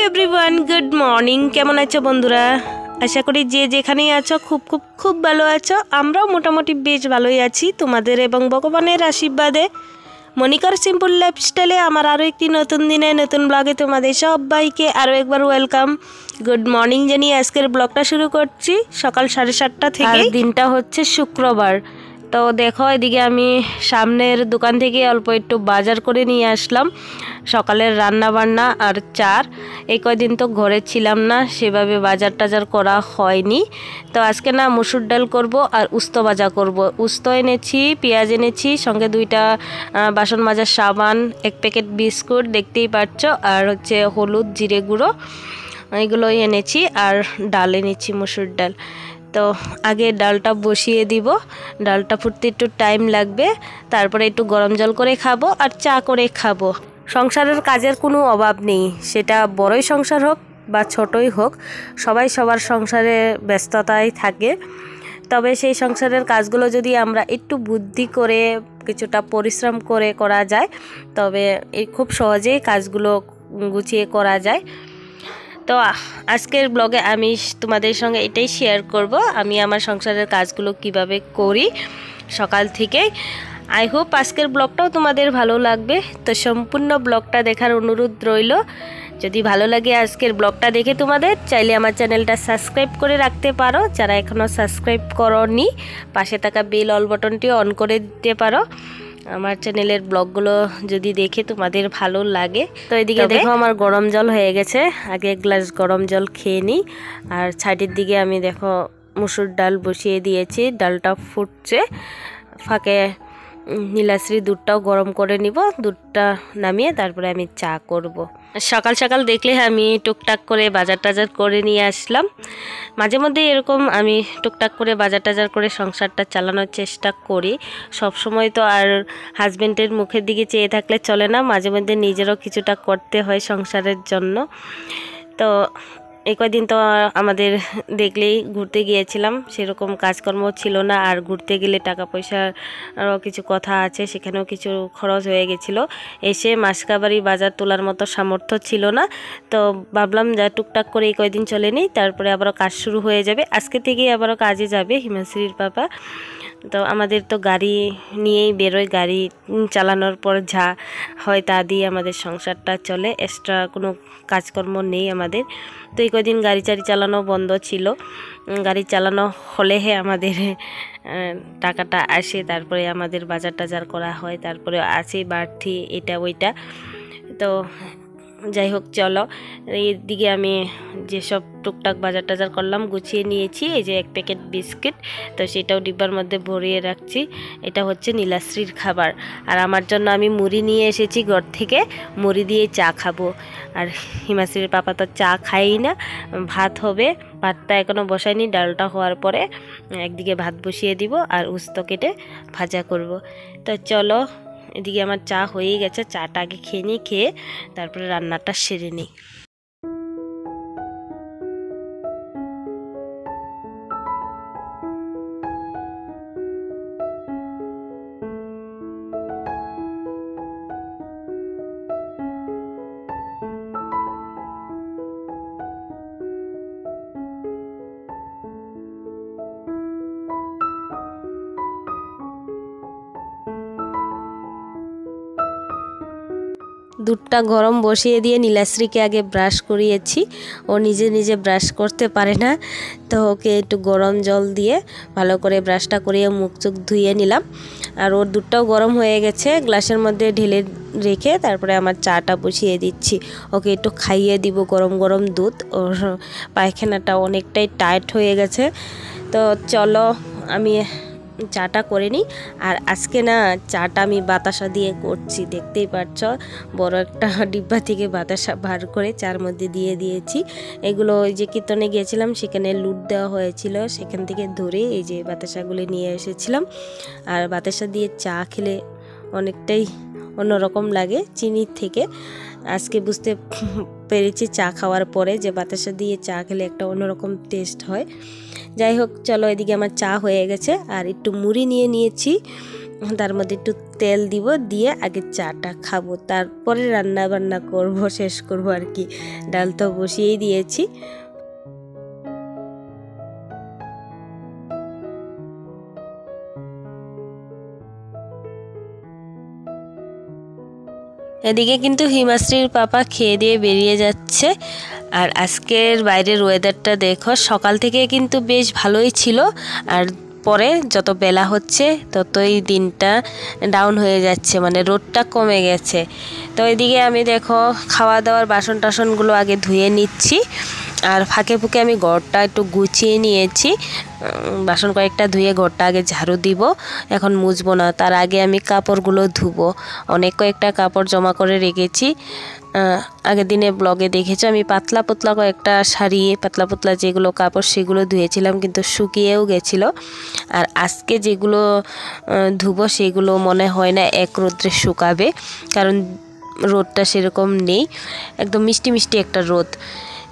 Everyone, good morning. কেমন আছো বন্ধুরা? আশা করি যে যেখানেই আছো খুব খুব খুব ভালো আছো। আমরাও মোটামুটি বেশ ভালোই আছি তোমাদের এবং ভগবানের আশীর্বাদে। মনিকার সিম্পল লাইফস্টাইলে আমার আরও একটি নতুন দিনে নতুন ব্লগে তোমাদের সবাইকে আরও একবার ওয়েলকাম। গুড মর্নিং জানিয়ে আজকের ব্লগটা শুরু করছি সকাল 7:30 থেকে। দিনটা হচ্ছে শুক্রবার। তো দেখো এদিকে আমি সামনের দোকান থেকে অল্প একটু বাজার করে নিয়ে আসলাম সকালের রান্না বান্না আর চার। এই কয়দিন তো ঘরে ছিলাম না, সেভাবে বাজার টাজার করা হয়নি। তো আজকে না মসুর ডাল করব আর উস্ত ভাজা করব। উস্ত এনেছি, পেঁয়াজ এনেছি, সঙ্গে 2টা বাসন মাজার সাবান, 1 প্যাকেট বিস্কুট দেখতেই পাচ্ছ, আর হচ্ছে হলুদ জিরে গুঁড়ো, এগুলোই এনেছি। আর ডাল এনেছি, মসুর ডাল। তো আগে ডালটা বসিয়ে দিব, ডালটা ফুটতে একটু টাইম লাগবে, তারপরে একটু গরম জল করে খাবো আর চা করে খাবো। সংসারের কাজের কোনো অভাব নেই, সেটা বড়ই সংসার হোক বা ছোটই হোক, সবাই সবার সংসারে ব্যস্ততায় থাকে। তবে সেই সংসারের কাজগুলো যদি আমরা একটু বুদ্ধি করে কিছুটা পরিশ্রম করে করা যায়, তবে খুব সহজেই কাজগুলো গুছিয়ে করা যায়। তো আজকের ব্লগে আমি তোমাদের সঙ্গে এটাই শেয়ার করব, আমি আমার সংসারের কাজগুলো কিভাবে করি সকাল থেকে। আই হোপ আজকের ব্লগটাও তোমাদের ভালো লাগবে। তো সম্পূর্ণ ব্লগটা দেখার অনুরোধ রইল। যদি ভালো লাগে আজকের ব্লগটা দেখে তোমাদের, চাইলে আমার চ্যানেলটা সাবস্ক্রাইব করে রাখতে পারো। যারা এখনও সাবস্ক্রাইব করোনি, পাশে থাকা বেল অল বাটনটি অন করে দিতে পারো আমার চ্যানেলের ব্লগগুলো যদি দেখে তোমাদের ভালো লাগে। তো এদিকে দেখো আমার গরম জল হয়ে গেছে, আগে 1 গ্লাস গরম জল খেয়ে নিই। আর সাইডের দিকে আমি দেখো মসুর ডাল বসিয়ে দিয়েছি, ডালটা ফুটছে, ফাঁকে নীলাশ্রী দুধটাও গরম করে নিব। দুধটা নামিয়ে তারপরে আমি চা করব। সকাল সকাল দেখলে আমি টুকটাক করে বাজার টাজার করে নিয়ে আসলাম। মাঝে মধ্যে এরকম আমি টুকটাক করে বাজার টাজার করে সংসারটা চালানোর চেষ্টা করি। সব সময় তো আর হাজবেন্ডের মুখের দিকে চেয়ে থাকলে চলে না, মাঝে মধ্যে নিজেরও কিছুটা করতে হয় সংসারের জন্য। তো এই কয়দিন তো আমাদের দেখলেই ঘুরতে গিয়েছিলাম, সেরকম কাজকর্ম ছিল না। আর ঘুরতে গেলে টাকা পয়সারও কিছু কথা আছে, সেখানেও কিছু খরচ হয়ে গেছিলো। এসে মাসকাবারি বাজার তোলার মতো সামর্থ্য ছিল না। তো ভাবলাম যা টুকটাক করে এই কয়দিন চলে নিই, তারপরে আবারও কাজ শুরু হয়ে যাবে। আজকে থেকেই আবারও কাজে যাবে হিমাশ্রীর পাপা। তো আমাদের তো গাড়ি নিয়েই বেরোয়, গাড়ি চালানোর পর যা হয় তা দিয়ে আমাদের সংসারটা চলে, এক্সট্রা কোনো কাজকর্ম নেই আমাদের। তো এই কদিন গাড়ি চালানো বন্ধ ছিল। গাড়ি চালানো হলে আমাদের টাকাটা আসে, তারপরে আমাদের বাজার টাজার করা হয়, তারপরে আছে বাড়তি এটা ওইটা। তো যাই হোক, চলো এইদিকে আমি যেসব টুকটাক বাজার টাজার করলাম গুছিয়ে নিয়েছি। এই যে 1 প্যাকেট বিস্কিট, তো সেটাও ডিব্বার মধ্যে ভরিয়ে রাখছি। এটা হচ্ছে নীলাশ্রীর খাবার। আর আমার জন্য আমি মুড়ি নিয়ে এসেছি ঘর থেকে, মুড়ি দিয়ে চা খাবো। আর হিমাশ্রীর পাপা তো চা খাই না, ভাত হবে। ভাতটা এখনও বসাইনি, ডালটা হওয়ার পরে একদিকে ভাত বসিয়ে দিব আর উস্ত কেটে ভাজা করব। তো চলো, এদিকে আমার চা হয়ে গেছে, চাটা আগে খেয়ে নিই, খেয়ে তারপরে রান্নাটা সেরে নিই। দুধটা গরম বসিয়ে দিয়ে নীলাশ্রীকে আগে ব্রাশ করিয়েছি। ও নিজে নিজে ব্রাশ করতে পারে না, তো ওকে একটু গরম জল দিয়ে ভালো করে ব্রাশটা করিয়ে মুখ চোখ ধুয়ে নিলাম। আর ওর দুধটাও গরম হয়ে গেছে, গ্লাসের মধ্যে ঢেলে রেখে তারপরে আমার চাটা বসিয়ে দিচ্ছি। ওকে একটু খাইয়ে দিব গরম গরম দুধ, ওর পায়খানাটা অনেকটাই টাইট হয়ে গেছে। তো চলো আমি চাটা করে নিই। আর আজকে না চাটা আমি বাতাসা দিয়ে করছি, দেখতেই পাচ্ছ। বড় একটা ডিব্বা থেকে বাতাসা বার করে চার মধ্যে দিয়ে দিয়েছি। এগুলো ওই যে কীর্তনে গিয়েছিলাম, সেখানে লুট দেওয়া হয়েছিল, সেখান থেকে ধরে এই যে বাতাসাগুলি নিয়ে এসেছিলাম। আর বাতাসা দিয়ে চা খেলে অনেকটাই অন্যরকম লাগে চিনির থেকে। আজকে বুঝতে পেরেছি চা খাওয়ার পরে যে বাতাসা দিয়ে চা খেলে একটা অন্যরকম টেস্ট হয়। যাই হোক, চলো এদিকে আমার চা হয়ে গেছে। আর একটু মুড়ি নিয়ে নিয়েছি, তার মধ্যে একটু তেল দিব, দিয়ে আগে চাটা খাবো, তারপরে রান্না বান্না করব, শেষ করব আর কি। ডাল তো বসিয়েই দিয়েছি। এদিকে কিন্তু হিমাশ্রীর পাপা খেয়ে দিয়ে বেরিয়ে যাচ্ছে। আর আজকের বাইরের ওয়েদারটা দেখো, সকাল থেকে কিন্তু বেশ ভালোই ছিল, আর পরে যত বেলা হচ্ছে ততই দিনটা ডাউন হয়ে যাচ্ছে, মানে রোদটা কমে গেছে। তো এদিকে আমি দেখো খাওয়া দাওয়ার বাসন টাসনগুলো আগে ধুয়ে নিচ্ছি, আর ফাঁকে ফুঁকে আমি ঘরটা একটু গুছিয়ে নিয়েছি। বাসন কয়েকটা ধুয়ে ঘরটা আগে ঝাড়ু দিব, এখন মুছবো না, তার আগে আমি কাপড়গুলো ধুবো। অনেক কয়েকটা কাপড় জমা করে রেখেছি। আগের দিনে ব্লগে দেখেছো আমি পাতলা পাতলা কয়েকটা শাড়ি, পাতলা পাতলা যেগুলো কাপড় সেগুলো ধুয়েছিলাম, কিন্তু শুকিয়েও গেছিলো। আর আজকে যেগুলো ধুবো সেগুলো মনে হয় না এক রোদ্রে শুকাবে, কারণ রোদটা সেরকম নেই, একদম মিষ্টি মিষ্টি একটা রোদ।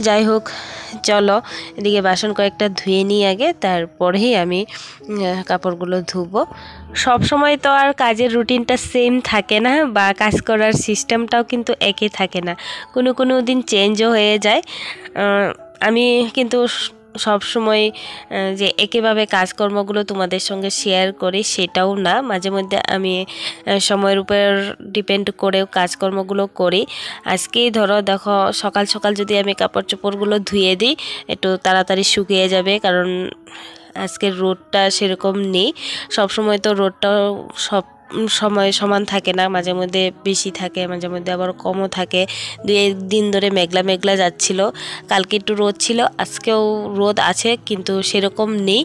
যাই হোক, চলো এদিকে বাসন কয়েকটা ধুয়ে নিই আগে, তারপরেই আমি কাপড়গুলো ধুবো। সব সময় তো আর কাজের রুটিনটা সেম থাকে না, বা কাজ করার সিস্টেমটাও কিন্তু একই থাকে না, কোনো কোনো দিন চেঞ্জও হয়ে যায়। আমি কিন্তু সব সময় যে একইভাবে কাজকর্মগুলো তোমাদের সঙ্গে শেয়ার করি সেটাও না, মাঝে মধ্যে আমি সময়ের উপর ডিপেন্ড করেও কাজকর্মগুলো করি। আজকেই ধরো দেখো, সকাল সকাল যদি আমি কাপড় চোপড়গুলো ধুয়ে দিই একটু তাড়াতাড়ি শুকিয়ে যাবে, কারণ আজকের রোদটা সেরকম নেই। সব সময় তো রোদটাও সব সময় সমান থাকে না, মাঝে মধ্যে বেশি থাকে, মাঝে মধ্যে আবার কমও থাকে। 2 দিন ধরে মেঘলা মেঘলা যাচ্ছিল, কালকে একটু রোদ ছিল, আজকেও রোদ আছে কিন্তু সেরকম নেই।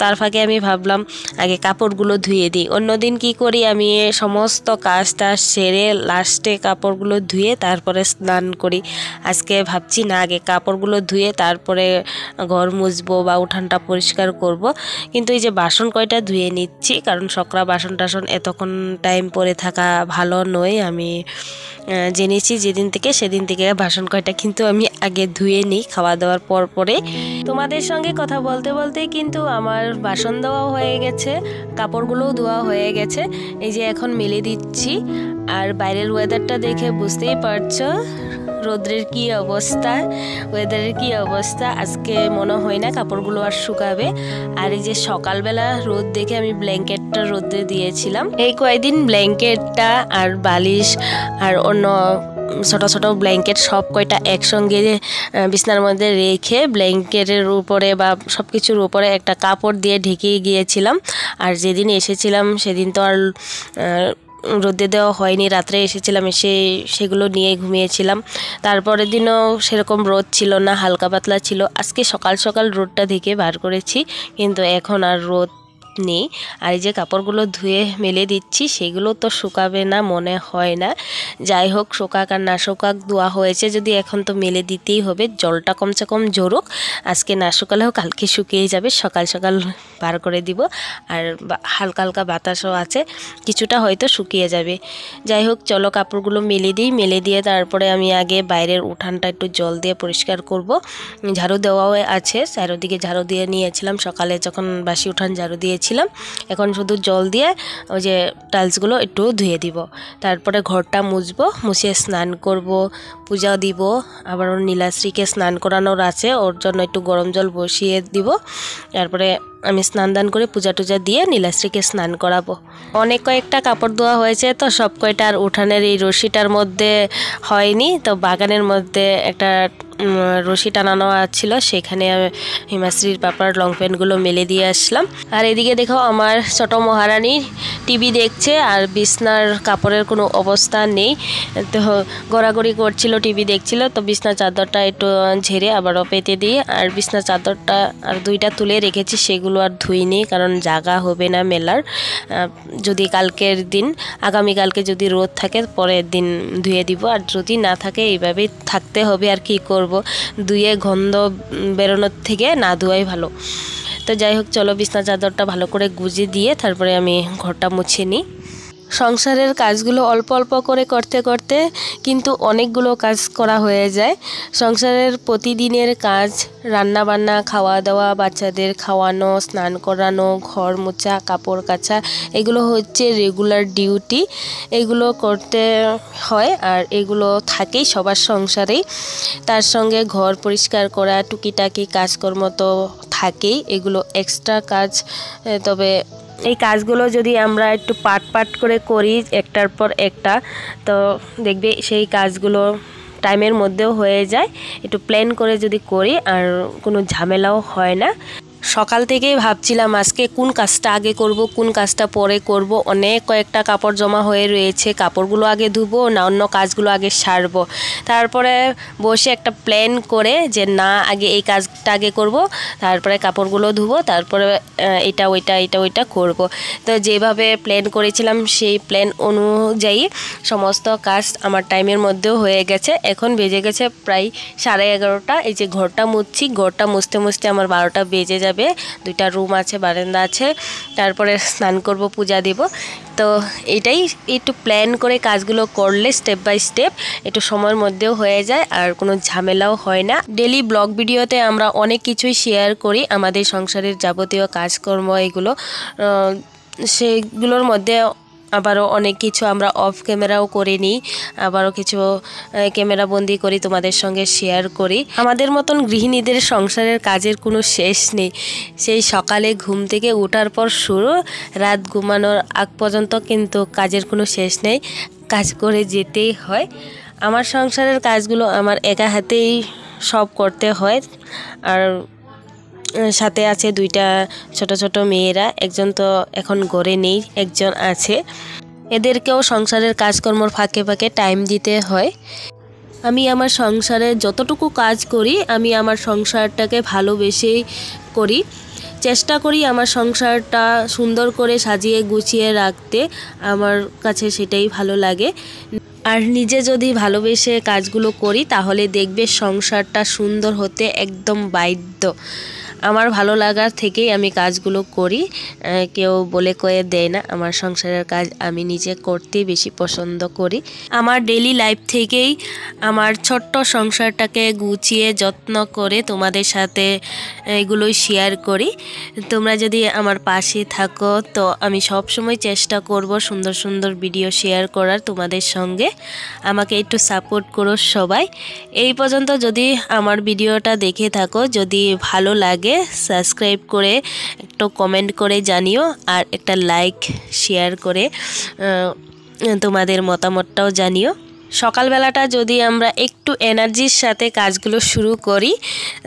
তার ফাঁকে আমি ভাবলাম আগে কাপড়গুলো ধুয়ে দিই। অন্যদিন কি করি, আমি সমস্ত কাজটা সেরে লাস্টে কাপড়গুলো ধুয়ে তারপরে স্নান করি। আজকে ভাবছি না, আগে কাপড়গুলো ধুয়ে তারপরে ঘর মুছবো বা উঠানটা পরিষ্কার করব। কিন্তু এই যে বাসন কয়টা ধুয়ে নিচ্ছি, কারণ সকরা বাসন টাসন এতক্ষণ টাইম পরে থাকা ভালো নয়। আমি জেনেছি যেদিন থেকে, সেদিন থেকে বাসন কয়টা কিন্তু আমি আগে ধুয়ে নিই খাওয়া দাওয়ার পর পরে। তোমাদের সঙ্গে কথা বলতে বলতেই কিন্তু আমার বাসন ধোয়াও হয়ে গেছে, কাপড়গুলোও ধোয়া হয়ে গেছে। এই যে এখন মেলে দিচ্ছি। আর বাইরের ওয়েদারটা দেখে বুঝতেই পারছো রোদ্রের কি অবস্থা, ওয়েদারের কি অবস্থা। আজকে মনে হয় না কাপড়গুলো আর শুকাবে। আর এই যে সকালবেলা রোদ দেখে আমি ব্ল্যাঙ্কেটটা রোদে দিয়েছিলাম। এই কয়েকদিন ব্ল্যাঙ্কেটটা আর বালিশ আর অন্য ছোট ছোট ব্ল্যাঙ্কেট সব কয়টা একসঙ্গে বিছনার মধ্যে রেখে ব্ল্যাঙ্কেটের উপরে বা সব কিছুর উপরে একটা কাপড় দিয়ে ঢেকে গিয়েছিলাম। আর যেদিন এসেছিলাম সেদিন তো আর রোদে দেওয়া হয়নি, রাত্রে এসেছিলাম, এসে সেগুলো নিয়ে ঘুমিয়েছিলাম। তারপরের দিনও সেরকম রোদ ছিল না, হালকা পাতলা ছিল। আজকে সকাল সকাল রোদটা দেখে বার করেছি, কিন্তু এখন আর রোদ নেই। আর এই যে কাপড়গুলো ধুয়ে মেলে দিচ্ছি, সেগুলো তো শুকাবে না মনে হয় না। যাই হোক, শোকাক আর না শোকাক ধোয়া হয়েছে যদি, এখন তো মেলে দিতেই হবে। জলটা কমসে কম ঝরুক, আজকে না শুকালেও কালকে শুকিয়ে যাবে। সকাল সকাল বার করে দিব। আর হালকা হালকা বাতাসও আছে, কিছুটা হয়তো শুকিয়ে যাবে। যাই হোক, চলো কাপড়গুলো মেলে দিই। মেলে দিয়ে তারপরে আমি আগে বাইরের উঠানটা একটু জল দিয়ে পরিষ্কার করব। ঝাড়ু দেওয়াও আছে, চারোদিকে ঝাড়ু দিয়ে নিয়েছিলাম সকালে যখন বাসি উঠান ঝাড়ু দিয়েছিলাম। এখন শুধু জল দিয়ে ওই যে টাইলসগুলো একটু ধুয়ে দিব, তারপরে ঘরটা মুছবো, মুছে স্নান করব, পূজা দিব। আবার ওর নীলাশ্রীকে স্নান করানোর আছে, ওর জন্য একটু গরম জল বসিয়ে দিব। তারপরে আমি স্নান দান করে পূজা টুজা দিয়ে নীলাশ্রীকে স্নান করাবো। অনেক কয়েকটা কাপড় ধোয়া হয়েছে, তো সব কয়টা আর উঠানের এই রশিটার মধ্যে হয়নি। তো বাগানের মধ্যে একটা রশি টানানো ছিল, সেখানে হিমাশ্রীর পাপার লং প্যান্টগুলো মেলে দিয়ে আসলাম। আর এদিকে দেখো আমার ছোট মহারানী টিভি দেখছে, আর বিছনার কাপড়ের কোনো অবস্থা নেই, তো গড়াগড়ি করছিল, টিভি দেখছিল। তো বিছনার চাদরটা একটু ঝেড়ে আবারও পেতে দিয়ে, আর বিছনার চাদরটা আর 2টা তুলে রেখেছি, সেগুলো আর ধুইনি, কারণ জাগা হবে না মেলার। যদি কালকের দিন, আগামীকালকে যদি রোদ থাকে পরের দিন ধুয়ে দিব, আর যদি না থাকে এইভাবেই থাকতে হবে। আর কি করব, ধুয়ে গন্ধ বেরোনোর থেকে না ধোয়াই ভালো। তো যাই হোক, চলো বিছনা চাদরটা ভালো করে গুজে দিয়ে তারপরে আমি ঘরটা মুছে নিই। সংসারের কাজগুলো অল্প অল্প করে করতে করতে কিন্তু অনেকগুলো কাজ করা হয়ে যায়। সংসারের প্রতিদিনের কাজ, রান্না বান্না, খাওয়া দাওয়া, বাচ্চাদের খাওয়ানো, স্নান করানো, ঘর মোছা, কাপড় কাচা, এগুলো হচ্ছে রেগুলার ডিউটি। এগুলো করতে হয় আর এগুলো থাকেই সবার সংসারেই। তার সঙ্গে ঘর পরিষ্কার করা, টুকিটাকি কাজকর্ম তো থাকেই, এগুলো এক্সট্রা কাজ। তবে এই কাজগুলো যদি আমরা একটু পাট পাট করে করি একটার পর একটা, তো দেখবে সেই কাজগুলো টাইমের মধ্যেও হয়ে যায়। একটু প্ল্যান করে যদি করি আর কোনো ঝামেলাও হয় না। সকাল থেকেই ভাবছিলাম আজকে কোন কাজটা আগে করব, কোন কাজটা পরে করব। অনেক কয়েকটা কাপড় জমা হয়ে রয়েছে, কাপড়গুলো আগে ধুবো না অন্য কাজগুলো আগে সারবো। তারপরে বসে একটা প্ল্যান করে যে না, আগে এই কাজটা আগে করব, তারপরে কাপড়গুলো ধুবো, তারপরে এটা ওইটা করব। তো যেভাবে প্ল্যান করেছিলাম সেই প্ল্যান অনুযায়ী সমস্ত কাজ আমার টাইমের মধ্যেও হয়ে গেছে। এখন বেজে গেছে প্রায় 11:30। এই যে ঘরটা মুছছি, ঘরটা মুছতে মুছতে আমার 12টা বেজে যাবে। 2টা রুম আছে, বারান্দা আছে, তারপরে স্নান করব, পূজা দেব। তো এটাই একটু প্ল্যান করে কাজগুলো করলে স্টেপ বাই স্টেপ একটু সময়ের মধ্যেও হয়ে যায় আর কোনো ঝামেলাও হয় না। ডেলি ব্লগ ভিডিওতে আমরা অনেক কিছুই শেয়ার করি, আমাদের সংসারের যাবতীয় কাজকর্ম এগুলো। সেগুলোর মধ্যে আবারও অনেক কিছু আমরা অফ ক্যামেরাও করে নিই, আবারও কিছু ক্যামেরা বন্দি করি, তোমাদের সঙ্গে শেয়ার করি। আমাদের মতন গৃহিণীদের সংসারের কাজের কোনো শেষ নেই। সেই সকালে ঘুম থেকে ওঠার পর শুরু, রাত ঘুমানোর আগ পর্যন্ত কিন্তু কাজের কোনো শেষ নেই, কাজ করে যেতেই হয়। আমার সংসারের কাজগুলো আমার একা হাতেই সব করতে হয়। আর সাথে আছে 2টা ছোট ছোট মেয়েরা, একজন তো এখন ঘরে নেই, একজন আছে। এদেরকেও সংসারের কাজকর্মর ফাঁকে ফাঁকে টাইম দিতে হয়। আমি আমার সংসারে যতটুকু কাজ করি, আমি আমার সংসারটাকে ভালোবেসেই করি। চেষ্টা করি আমার সংসারটা সুন্দর করে সাজিয়ে গুছিয়ে রাখতে, আমার কাছে সেটাই ভালো লাগে। আর নিজে যদি ভালোবেসে কাজগুলো করি তাহলে দেখবে সংসারটা সুন্দর হতে একদম বাধ্য। আমার ভালো লাগার থেকেই আমি কাজগুলো করি, কেউ বলে কয়ে দেয় না। আমার সংসারের কাজ আমি নিজে করতেই বেশি পছন্দ করি। আমার ডেইলি লাইফ থেকেই আমার ছোট্ট সংসারটাকে গুছিয়ে যত্ন করে তোমাদের সাথে এগুলোই শেয়ার করি। তোমরা যদি আমার পাশে থাকো তো আমি সব সময় চেষ্টা করব সুন্দর সুন্দর ভিডিও শেয়ার করার তোমাদের সঙ্গে। আমাকে একটু সাপোর্ট করো সবাই। এই পর্যন্ত যদি আমার ভিডিওটা দেখে থাকো, যদি ভালো লাগে সাবস্ক্রাইব করে একটু কমেন্ট করে জানিও, আর একটা লাইক শেয়ার করে তোমাদের মতামতটাও জানিও। সকালবেলাটা যদি আমরা একটু এনার্জির সাথে কাজগুলো শুরু করি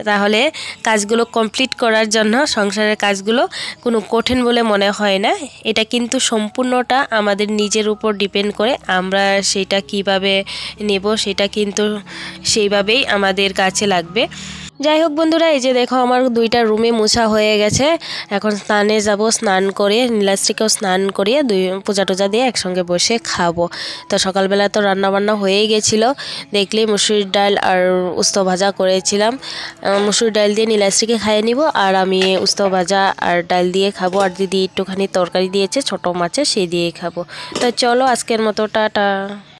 তাহলে কাজগুলো কমপ্লিট করার জন্য সংসারের কাজগুলো কোনো কঠিন বলে মনে হয় না। এটা কিন্তু সম্পূর্ণটা আমাদের নিজের উপর ডিপেন্ড করে, আমরা সেটা কিভাবে নেব সেটা কিন্তু সেইভাবেই আমাদের কাছে লাগবে। যাই হোক বন্ধুরা, এই যে দেখো আমার 2টা রুমে মোছা হয়ে গেছে। এখন স্নানে যাব, স্নান করে নীলাশ্রীকেও স্নান করিয়ে পূজা টুজা দিয়ে একসঙ্গে বসে খাবো। তো সকালবেলা তো রান্নাবান্না হয়েই গেছিলো, দেখলেই মুসুরির ডাল আর উস্ত ভাজা করেছিলাম। মুসুরির ডাল দিয়ে নীলাশ্রীকে খাইয়ে নিব, আর আমি উস্ত ভাজা আর ডাল দিয়ে খাবো। আর দিদি একটুখানি তরকারি দিয়েছে ছোটো মাছের, সেই দিয়ে খাবো। তো চলো আজকের মতো টাটা।